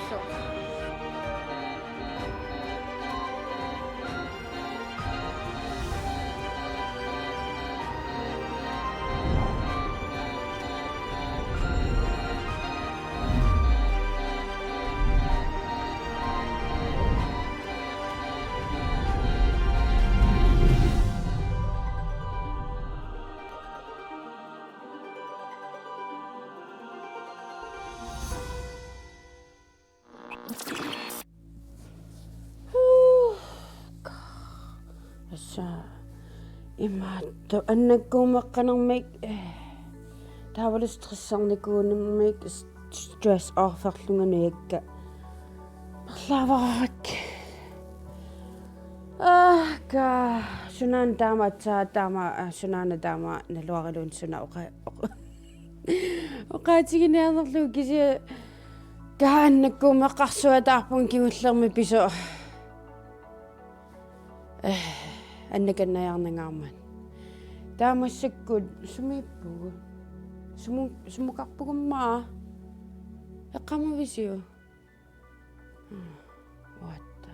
있어. asa imaattu annakkuumeqqanermik taavali stressarnikuunermik stress arferlunganuikka parlaavarak ka sunan taama sunana taama naluarilun suna oqaatigineernerlu kisi kaannakkuumeqqarsuataarpun kigullermi pisu аннаканнаярнангаарман таамассаккут сумииппугу сумукарпугуммаа эққамависиу ватта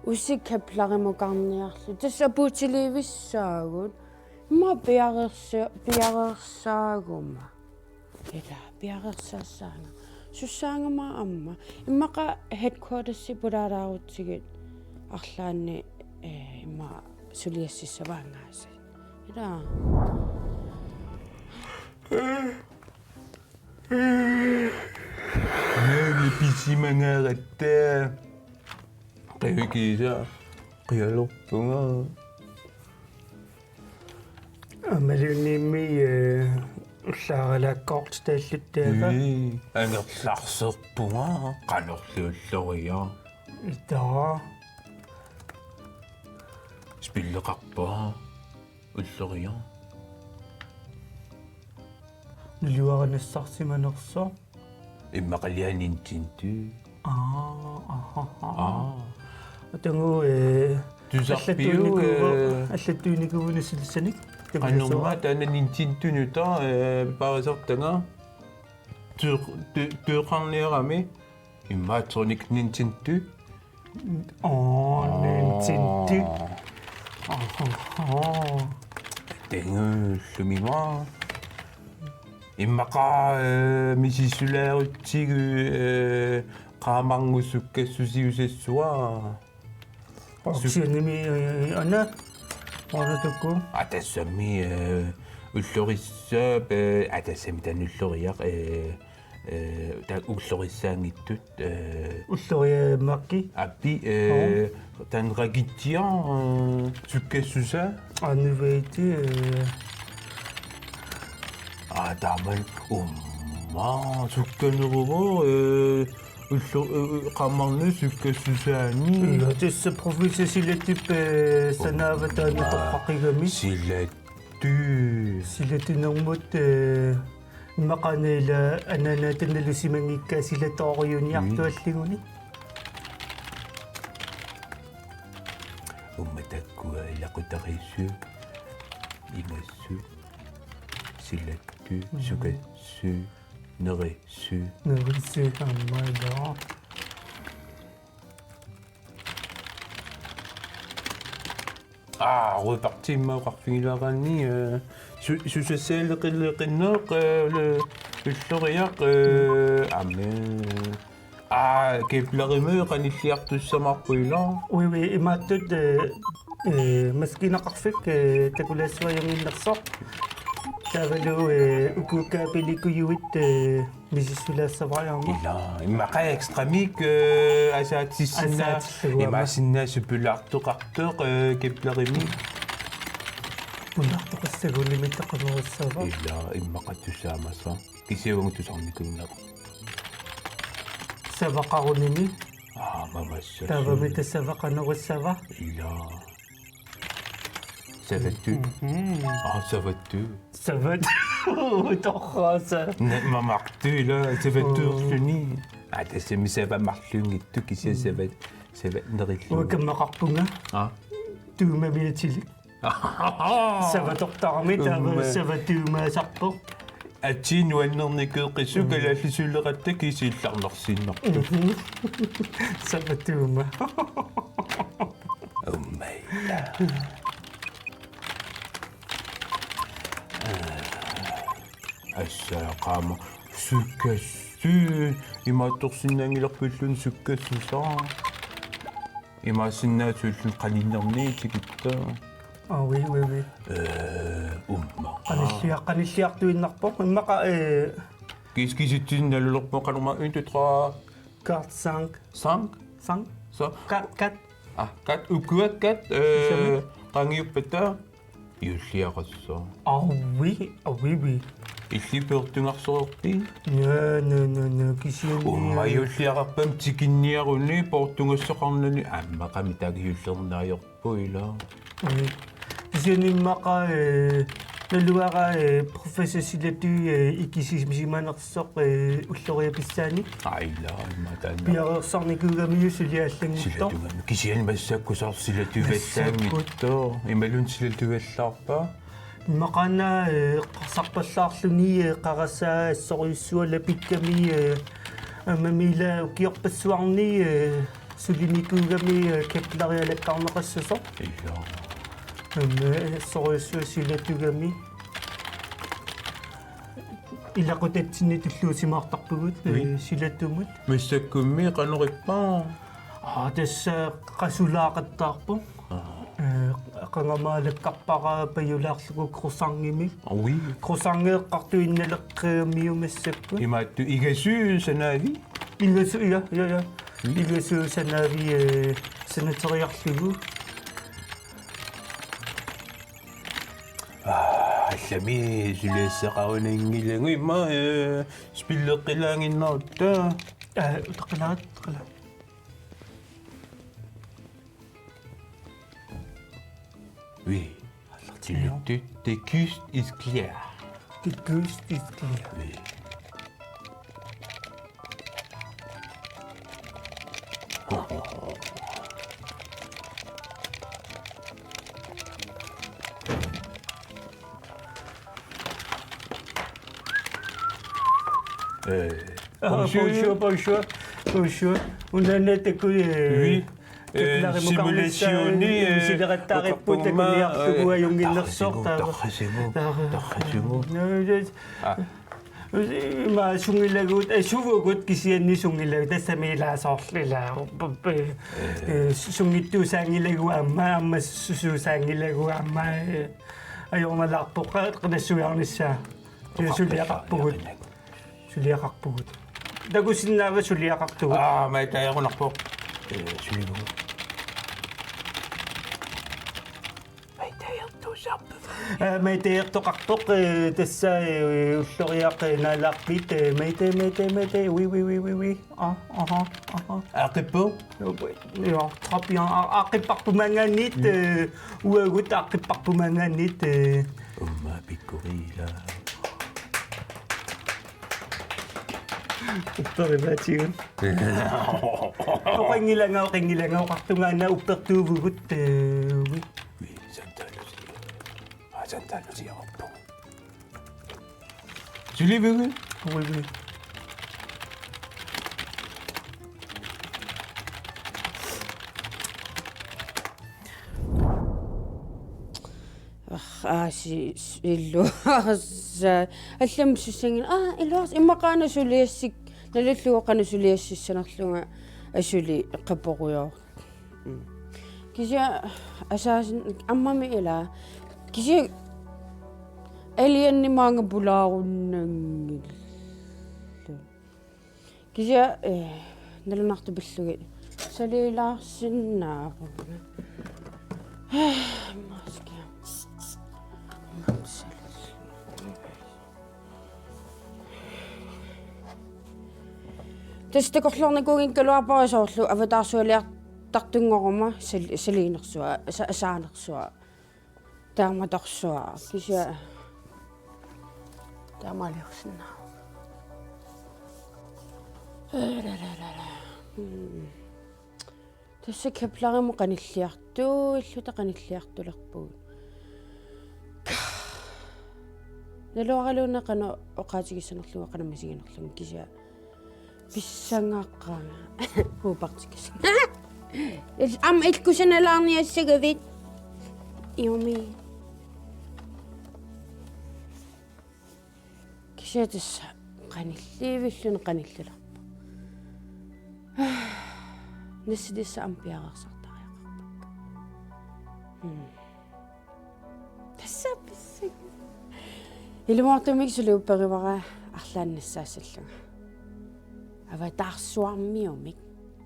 усиккапларимукарниарлу тассапуутиливиссаагут имма пиарерсаагума ила пиарерсаассаана суссаангама амма иммақа headquartersi пулаалаарутсигит арлаанни имма сулиассиссаваангааса ила Nääli pisimangaarattaa qiukiisa qialorpunga амалунниимми уллааралааккоорт тааллуттаага анерларсерпунга qanorluulloria итаа spilleqarpaa ulloria нилуаранассарсиманерсо иммақалианинтинту атангу тусарпиу аллаттууникууна силсаник аннерма таананинтинтунута парисартанга тøqarniarami иммаатсорникнинтинту нинтинту тэнгуллумима иммақаа мисисулаарутсигу qaamangussukkassusiusessua синими ана оратукку атассами уллорissаап атассами тануллориақ таа уллорissаангиттут уллория макки аппи танрагитсиа суккассуса аннувеити тааман умма сукканеруво qaammarnu sukkassусаани тасса профессионалитип санааватаани торпақигами силатунэрмут иммақанаила ананаатаналусимангикка силатоориуниартуаллигуни умматаккуа илақутариссу имассу силатту сукассу нерissу аммаалаа руипартииммаақарфигилаараанни сусассаалеқиллеқиннеэқ уллориақ амме кеплеримэ қаниллиартуссамаарпуила уи имааттут маскинақарфик такулаассуаянгиннерсоо тавалу укукаапиликуюит мисисулаассаваярма ила иммақа экстрамик асаатсиссина имаасиннаасуппулаартоқартеқ кеплерими пулаартоқассагулимиттақамеруссаава ила иммақа туссаамаса кисиугу тусарникуннаа савақаруними мамасса тавами тассавақанеруссава ила саватту саватту сават торхаса мамартуила саваттуерлуни атассами савамарлунгитту кисиасават саватнериллу уакаммақарпунга туумамиатили саватортарми тава саватуумаасарпо атсиин уаннерникеэққису калааллисулеқатта кисиилларнарсииннарту саватуума уммай ассаақаама суккассу имаатторсиннаангиларпуллун суккассусаа имаасиннаатууллун қаниннерниитикитта oui умма qanilliartuinnarpoq immaqa кискиситсинналулерпо канума 1 2 3 4 5 5 5 så 4 кат укуаккат qangiuppata юллиақассоо oui иллипертунгарсоорти no kisian уммаюллиақарпам тикинниаруни портунгассоқарнани аммақами тагиуллернаajorpuila kisian immaqa налуара профессионалиту икисимисиманерсоқ уллориаписсаани аила имматаана пиарерсарникуугамиу сулиааллангитто кисиан массаккусаарсилатуваллаангитто ималун силатуваллаарпа иммақана қарсарпаллаарлуни қарассаа ассориуссуала пикками амамила укиорпассуарни сулиникуугами кеплариалаккарнеқассусо ила ассориуссуасилатугами илақутатсини туллуусимаартарпугут силатумут массаккумми қанериппаа тасса қасулаақаттаарпу qangamaalakkarpara payulaarlugu krusangimi oui krusangеэққартуинналеққиумиумассакку имаатту игасу санаави илгасу я илгасу санаави санатериарлугу аллами сулиассақарунангилагу имма спиллеққилаангиннарута утаққилаат oui det kyst is clear det kyst is clear oui bonjour unanatakuy oui simulationi силеқаттаариппута кулиарсугуаюнгиннерсоортаа тахасиму ма сунгилагут сувугут кисианни сунгилагут тассамилаасоорлилаа сунгиттуусаангилагу амма сусуусаангилагу амма ajornalaarpoqqa qinassуиарниссаа сулиақарпугут дагусиннаава сулиақартугут маитаярунарпо сулигу маитаертоқартоқ тассаа уллориақ наалаарпит маите oui ақиппо ja trop bien ақиппарпумангаанит уагут ақиппарпумангаанит умма пиккорила Upperimatigun. Oqingilanga qartungaana uppertuuvugut oui Santa Lucia oppo Julibugu oui illu allum sussangin illuas immaqaana suliassik nalulluoqana suliassissanarlunga asuli eqqaporuyor kisia asaasin ammami ila kisia aliannimaanga pulaarunnangil kisia nalunartupillugi salilaarsinnaaruga Тэстэкорлорникугин калуапарисоорлу аватаарсуалиартартунгорма салиинерсуа асаанерсуа тааматорсуа кися таамалиорсинаа тэсэ кепларимо каниллиартуу иллута каниллиартулерпуг налуаралуунеқана оқаатигиссанерлуга қанамасигинерлугу кися писсангааққаага хуупартикис ам илкусаналаарниассагавит иоми кисятасса qanilliivilluni qanillalарпа нассидисса ампиарерсартариақарпак тассаписсаг илумаартумик сулиупперивара арлааннассаассаллуга ава таарсуармиумик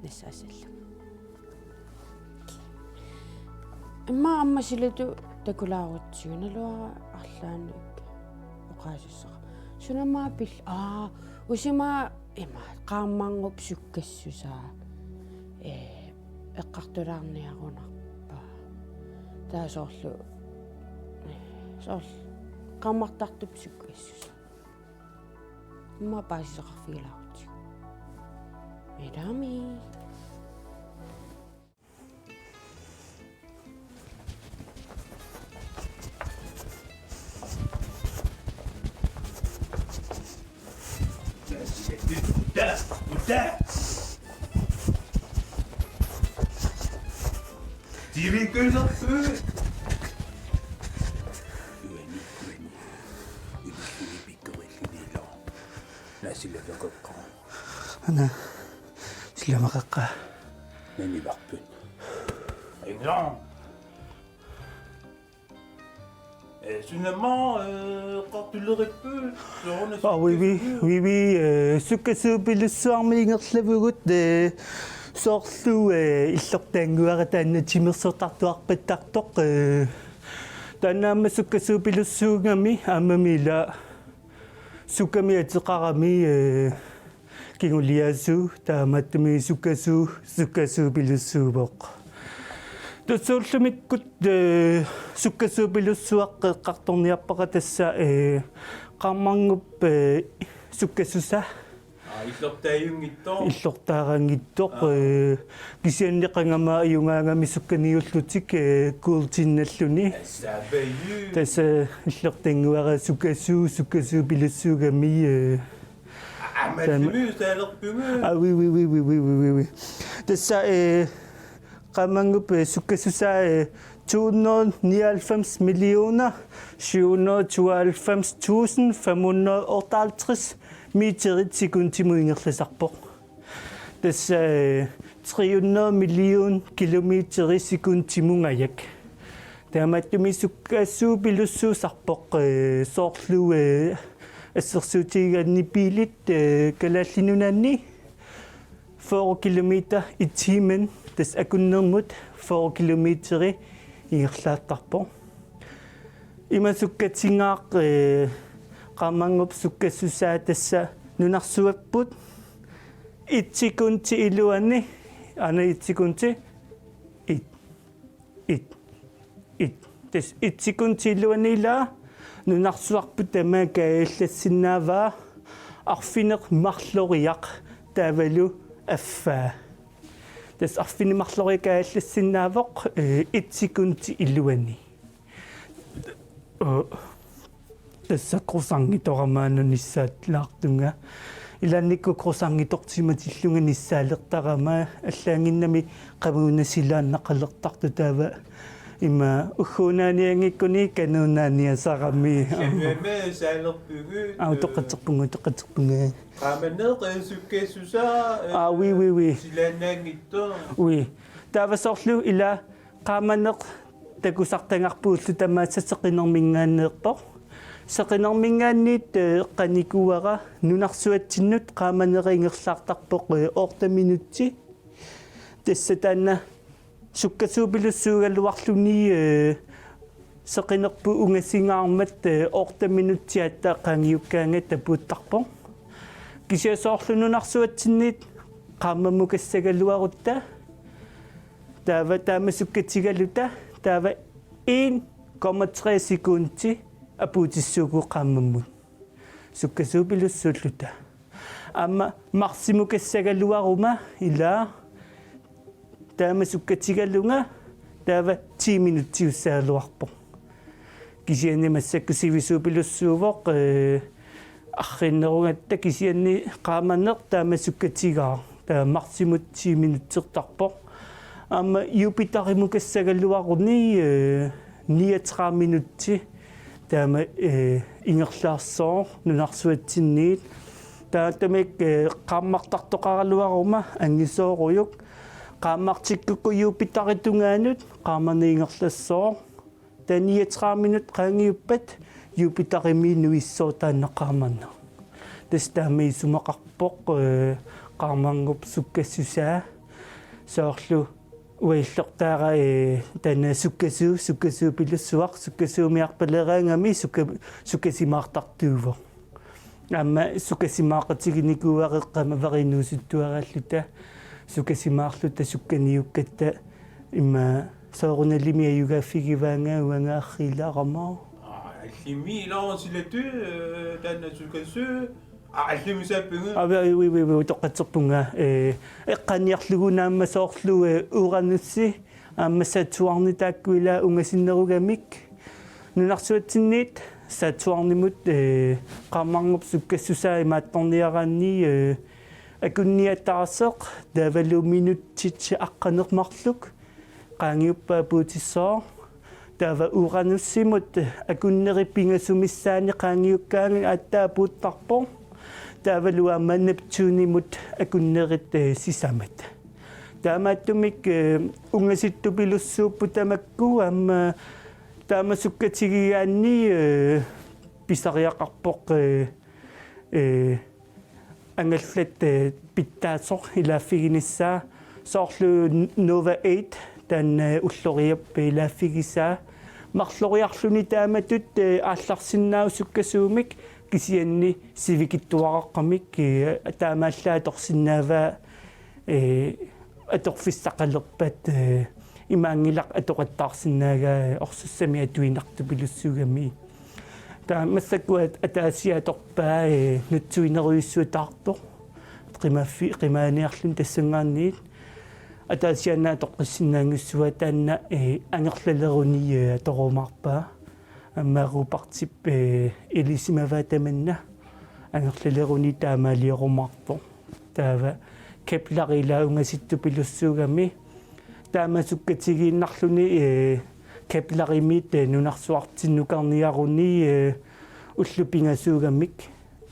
нассаассаллуга имма аммасилату такулаарутсигуналуара арлаанник оқаасуссара сунамаапил усима има qaammaangup sukkassуsaa эққартулаарниарунарпа таасоорлу qaammartartup sukkassуса имма паасисеқарфигилаарутси медами Ana silamaqaqqa nanivarpun exemple finalement quand tu l'aurais pu oui sukkasuupilussuarmiingerlavugut soorlu illortaanguara taanna timersortartuarpattartoq taannaamma sukkasuupilussuungami aamamila sukami atiqarami kinguliasu taamattumi sukkasuupilussuuvoq тусууллумиккут суккасуупилуссуаққеққарторниарпаqa тасса qaammarngup суккасуса иллортаарангиттоқ кисианнеқангама аюнгаангами сукканиуллутик кууртинналлуни тасса иллортангуара суккасуупилуссуугами oui тасса qaammangup sukkasusaa 299 millioner 792.558 meterit sekundimuingerlasarpoq tassa 300 million kilometer sekundimungajak taamattumi sukkasuupilussuusarpoq soorlu assersuutiganni piilit kalaallinunanni 4 kilometer i timen tas akunnermut 4 kilometer ingerlaattarpo ima sukkatingaaq qaammangup sukkassusaa tassa nunarsuapput 1 sekunti iluanni ana 1 sekunti 1 tas 1 sekunti iluanni la nunarsuarput tamaakaallassinaavaa arfineq marloriaq taavalu аффа тас арфинимарлорикааллассиннаавоқ 1 секунти илуани тасса крусангиторамаана ниссаатлаартунга иланникку крусангитортиматиллунга ниссаалертарама аллаангиннами qavunasilaannaqalertartu taava има ухуунааниангиккуни канунааниасарами тоққатерпунга oui oui тавасорлу ила qaamaneq takusartangarpuullu tamaassaqenermingaanneertor seqenermingaanniit qanikuara nunarsuatsinnut qaamaneqingerlaartarpoq ortaminutti тассатаанна sukkasuupilussuugalluarluni seqinerpu ungassingаарmat ortaminutsiatta qaangiukkaanga tapuuttarpo kisiasoorlununarsuatsinniit qaammamukassagaluarutta taava taamasukkatigaluta taava 1,3 sekunti apuutissuugu qaammammut sukkasuupilussuulluta amma marsimukassagaluaruma ilaa taamasukkatigalunga taava 10 minutti ussaaluarpo кисианни массаккусивисуупилуссуувоқ арриннеругатта кисианни qaamannеқ таамасуккатигаа таа мартимут 10 минуттертарпоқ аама юпитаримукассагаллуақурни 39 минутти таама ингерлаарсоо нунарсуатсинниит таатамик qaamмартартоқаралуарума ангисооруйук qaamмартиккукку юпитаритунгаанут qaamaniingерлассоо та 39 минут qaangiuppat юпитарими нуиссоо тааннеқарманна тастаами сумақарпоқ qaamangуп суккассусаа соорлу уиллертаара тана суккасуу пилуссуақ суккасуумиарпалераангами суккасимаартартууво амма суккасимаақатигиникууареққама веринуусуттуарааллута суккасимаарлута сукканиуккатта имма соорунналими аюгаффигиваангаа уангааррилаарамаа Alchimie, là, on s'y l'a tué, dans le sucre, alchimie, ça peut. Ah, oui, toqatserpunga eqqaniarlugunaamma soorlu uranussi aammasatuarni taakkuila ungasinnerugamik nunarsuatsinniit satuarnimut qaamarngup sukkassusaa imaattorniaraanni akunniattaraseq tavallu minuttit aqqanermarluk qaangiuppaa puutissoo tava uranussimut akunneripingassumissaani qaangiukkaangi attaa puuttarpo tavalua Neptunimut akunnerit sisamat taamaattumik ungasittupilussuuputamakku amma taamasukkatsigiaanni pisariaqarpoq angallat pittaasoq ilaaffiginissaa soorlu Nova 8 tan ulloriap ilaaffigisaa marloriarluni taamatut aallarsinnaausukkasuumik кисианни сивикиттуареққамик таамааллаа аторфиссақалерпат имаангилақ атоқаттаарсинаагаа орсуссами атуинартупилуссугами таамассаккуат атаасиаторпаа нутсуинеруйуссуутаарто қимааниарлун тассангаарниит атаасианаа тоққиссинаангуссуа таанна ангерлалеруни аторумаарпаа аммаарупартип элисимаваатаманна ангерлалеруни таамаалиорумаарпо таава кепларилаунгаситтупилуссуугами таамасуккатигииннарлуни кепларимит нунарсуартиннукарниаруни уллупингасуугамик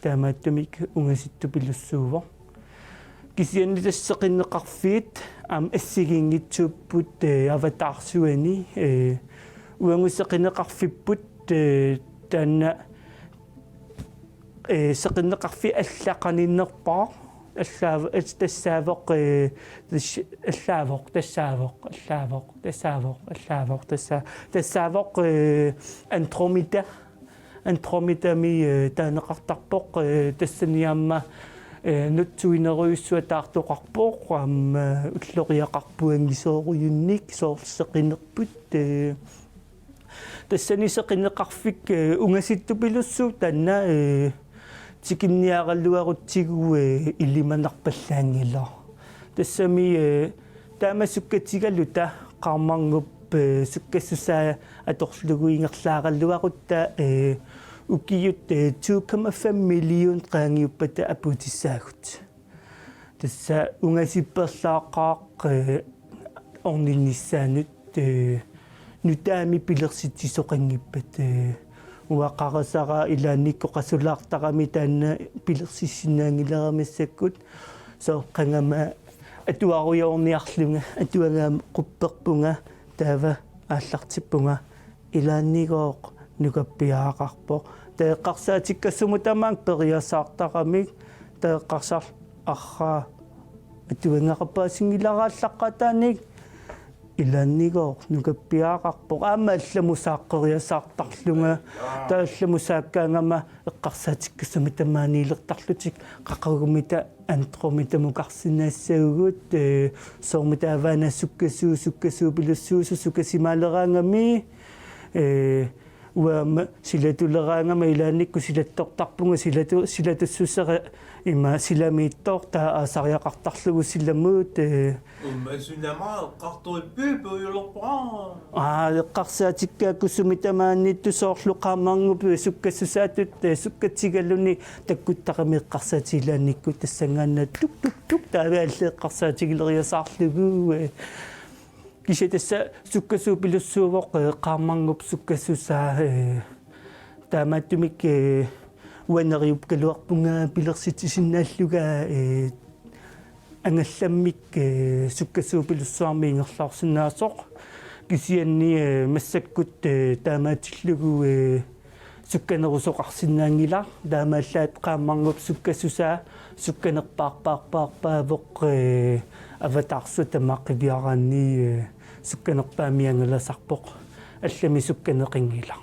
таамааттумик унгаситтупилуссуува кисианни тассеқиннеқарфиит ассигингитсууппут аватаарсуани уангуссеқинеқарфиппут таанна сеқиннеқарфи аллақаниннерпаа тассаавоқ антромида ми таанеқартарпоқ тассаниамма нутсуинеруйуссуатаартоқарпоқ амма уллориақарпуангисооруйунник соорсеқинерпут тассанисеқинеқарфик унгаситтупилуссуу таанна тикинниараллуарутсигу илиманарпаллаангила тассами таамасуккатигалута qaarmarngup sukkasussaa atorlugуингерлаараллуарутта укиют 2,5 миллион qaangiuppata aputissaagut тасса унгасипперлааққаақ орниннissaanut нутаами пилерситсисоқангиппат уақарасара илаанниккоқасулаартарами таанна пилерсиссинаангилерамассаккут сооққангама атуаруйорниарлунга атуагаам қупперпунга таава ааллартиппунга илааннигооқ нукаппиаақарпо таеққарсаатиккассуму тамаанг периасаартарамик таеққарсар арра атуангақапаасингиларааллаққатааник илааннигоо нукаппиаақарпо аама алламусааққериасаартарлунга таалламусааккаангама эққарсаатиккассуми тамааниилертарлутик қақагумита антромитамукарсинаассаагуут соормитааваана суккасуу пилуссуусу сукасимаалераангами уама силатулераангама илааникку силаттортарпунга силатуссусера има силамииттоор таа аасариақартарлугу силамуут Umma qartorippu puuyulorpaa. эққарсаатиккааккуссуми тамаанниттусоорлу qaamaarngupу суккассусаатут суккатсигаллуни таккуттақами эққарсаатилаанникку тассангаанна тук тук тук тааваалле эққарсаатигилериасаарлугу кисетасса суккасуупилуссуувоқ qaamaarngup суккассусаа таамааттумик уанериуп калуарпунгаа пилерситисиннааллугаа ангалламмик суккасуупилуссуарми ингерлаарсинаасоқ кисианни массаккут таамаатиллугу сукканерусоқарсинаангила таамааллаат qaamaarngup суккассусаа сукканерпаарпаарпаарпаавоқ аватаарсу тамааққивиараанни сукканерпаамиангаласарпоқ аллами сукканеқингила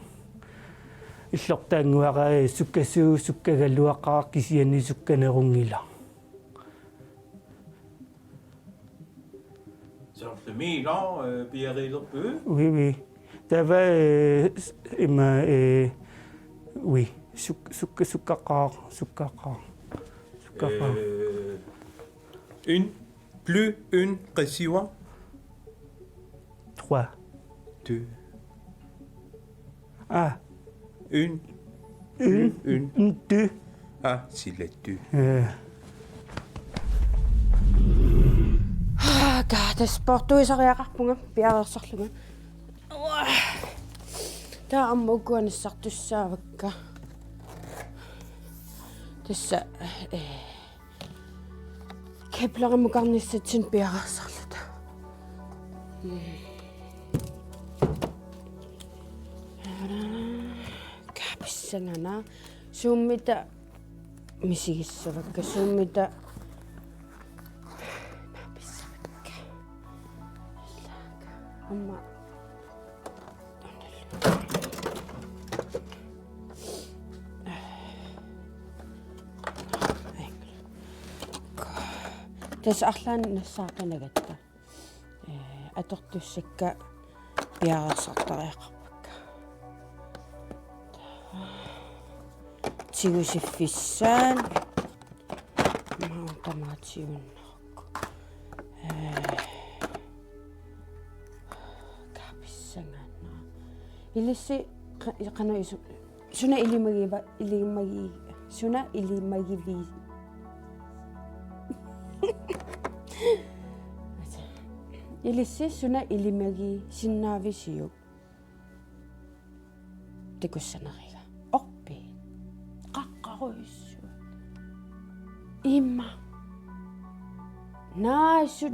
иллортаангуараа суккасуу суккагалуақаа кисианни сукканерунгила Sortlemila biarillerpu. Oui, oui. Der var oui, sukkakar. Une, plus une, resiwa. 3. 2. Ah. Une. Une. 2. Ah, c'est les 2. Gata sportuisariaqarpunga piarersarluga. Taa ammukuanissartussaavakka. Tassa keplerammukarnissatsin piarersarluta. Kapissangana suummita misigissavakka suummita amma tas arlaan nassaaqanagatta atortussakka piarersartariaqarpakka tigusiffissaan mautamaatiunnerukku Ilissi qana isu suna ilimagi Ilissi suna ilimagi sinnaavisiu tikussanariga oppi qaqqaruissu imma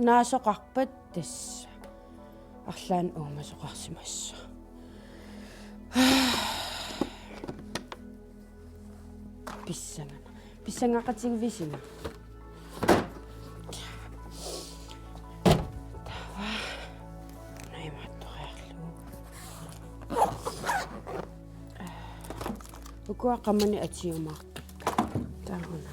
naasoqarpat tassa арлаан уумасоқарсимассу писсангақатигвисима тава найматториарлу укуаққамани атиумаартакка таагуна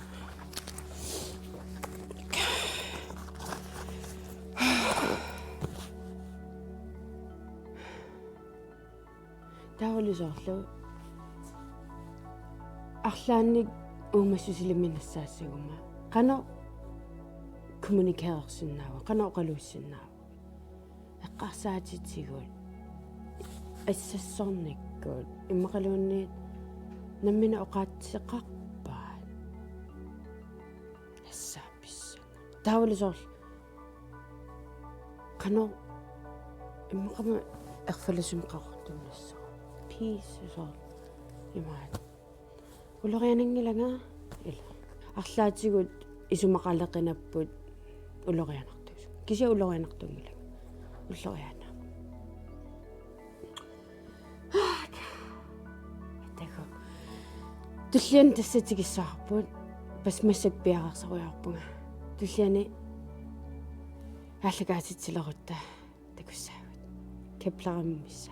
таулисоорлу арлаанник уумассусилиминассаассагума қано коммуникеерсиннаава қано оқалуиссиннаава эққарсаатитсигуут ассассорниккуут иммақалуунниит наммина оқаатсеқарпаат ассаапписса таулисоорлу қано иммақама эрфаласумқарортуннассаа пиисусоо имаат улорианангилага ила арлаатигут исумақалеқинаппут улорианартус кися улорианартунгилага уллориана тако туллиан тассатигиссаарпут пасмассак пиарерсаруйарпунга туллиани аллагаатитсилерутта такуссаагут кеплераммисса